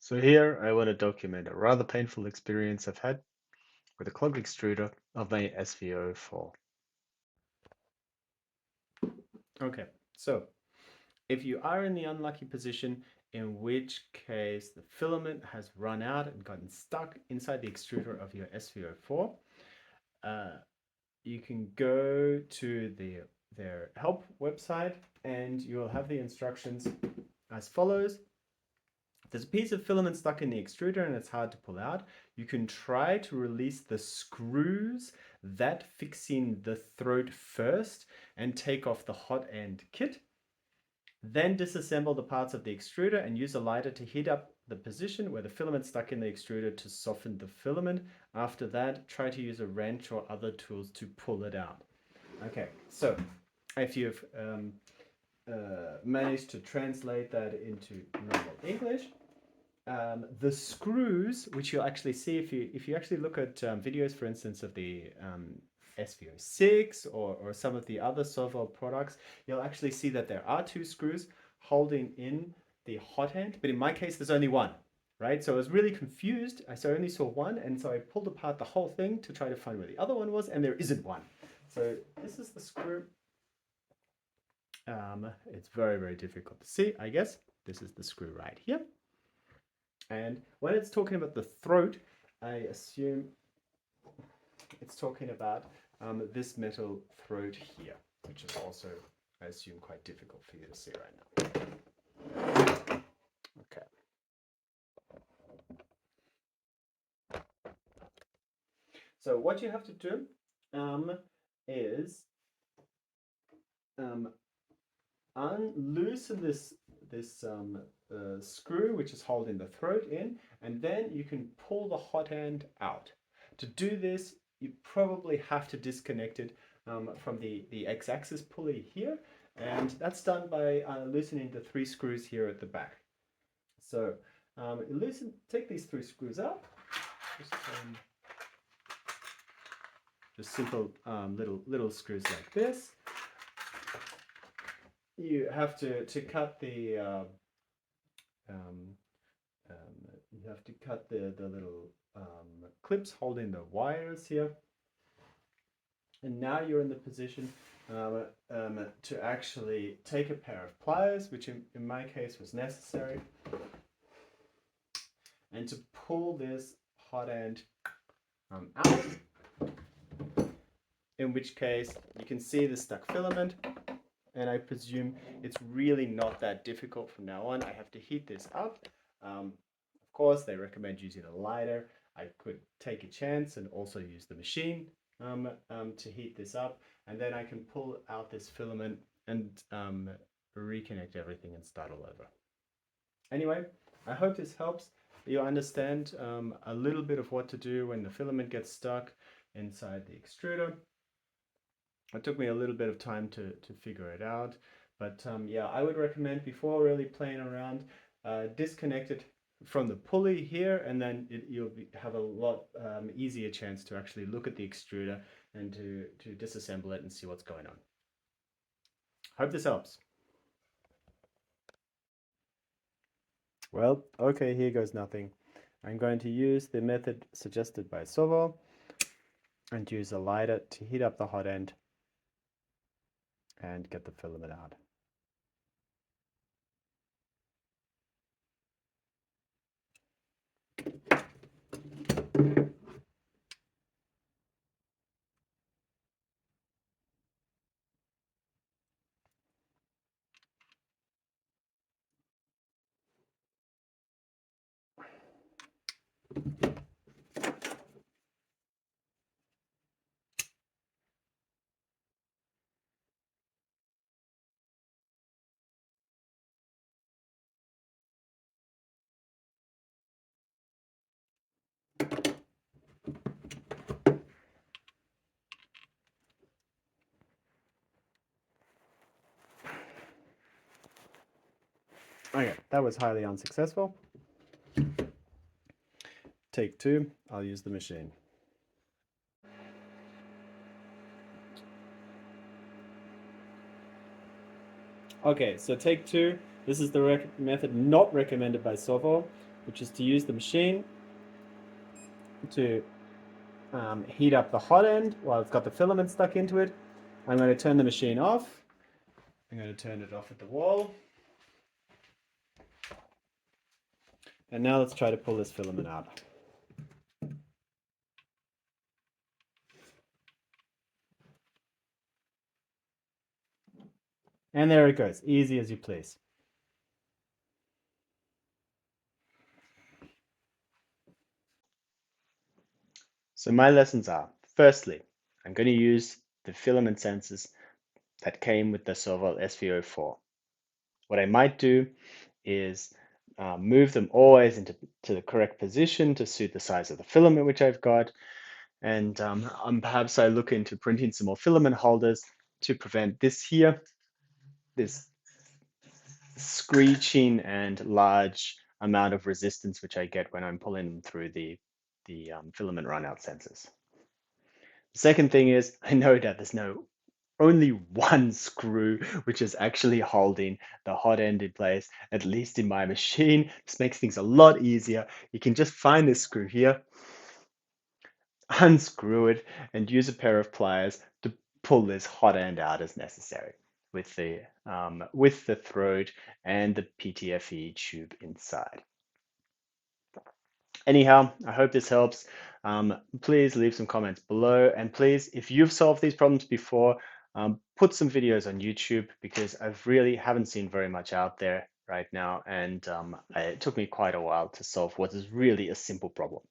So here I want to document a rather painful experience I've had with a clogged extruder of my SV04. Okay, so if you are in the unlucky position in which case the filament has run out and gotten stuck inside the extruder of your SV04, you can go to their help website and you'll have the instructions as follows. If there's a piece of filament stuck in the extruder and it's hard to pull out, you can try to release the screws that fix in the throat first and take off the hot end kit. Then disassemble the parts of the extruder and use a lighter to heat up the position where the filament stuck in the extruder to soften the filament. After that, try to use a wrench or other tools to pull it out. Okay, so if you've managed to translate that into normal English, the screws, which you'll actually see if you actually look at videos, for instance, of the SV06 or some of the other Sovol products, you'll actually see that there are two screws holding in the hot end, but in my case, there's only one, right? So I was really confused. I only saw one, and so I pulled apart the whole thing to try to find where the other one was, and there isn't one. So this is the screw. It's very, very difficult to see, I guess. This is the screw right here. And when it's talking about the throat, I assume it's talking about this metal throat here, which is also, I assume, quite difficult for you to see right now. Okay. So what you have to do is unloosen this screw which is holding the throat in, and then you can pull the hot end out. To do this, you probably have to disconnect it from the x-axis pulley here, and that's done by loosening the three screws here at the back. So take these three screws out. Just simple little screws like this. You have to cut the you have to cut the little clips holding the wires here. And now you're in the position to actually take a pair of pliers, which in my case was necessary, and to pull this hot end out, in which case you can see the stuck filament, and I presume it's really not that difficult from now on. I have to heat this up. Of course, they recommend using a lighter. I could take a chance and also use the machine to heat this up, and then I can pull out this filament and reconnect everything and start all over. Anyway, I hope this helps. You understand a little bit of what to do when the filament gets stuck inside the extruder. It took me a little bit of time to figure it out, but yeah, I would recommend before really playing around, disconnect it from the pulley here, and then you'll have a lot easier chance to actually look at the extruder and to disassemble it and see what's going on. Hope this helps. Well, okay, here goes nothing. I'm going to use the method suggested by Sovol and use a lighter to heat up the hot end and get the filament out. Okay, that was highly unsuccessful. Take two, I'll use the machine. Okay, so take two. This is the method not recommended by Sovol. which is to use the machine to heat up the hot end while it's got the filament stuck into it. I'm going to turn the machine off. I'm going to turn it off at the wall. And now let's try to pull this filament out. And there it goes, easy as you please. So my lessons are, firstly, I'm going to use the filament sensors that came with the Sovol SV04. What I might do is move them always into the correct position to suit the size of the filament which I've got. And perhaps I look into printing some more filament holders to prevent this screeching and large amount of resistance which I get when I'm pulling them through the filament runout sensors. The second thing is, I know that there's only one screw which is actually holding the hot end in place, at least in my machine. This makes things a lot easier. You can just find this screw here, unscrew it, and use a pair of pliers to pull this hot end out as necessary with the throat and the PTFE tube inside. Anyhow, I hope this helps. Please leave some comments below, and please, if you've solved these problems before, put some videos on YouTube, because I really haven't seen very much out there right now, and it took me quite a while to solve what is really a simple problem.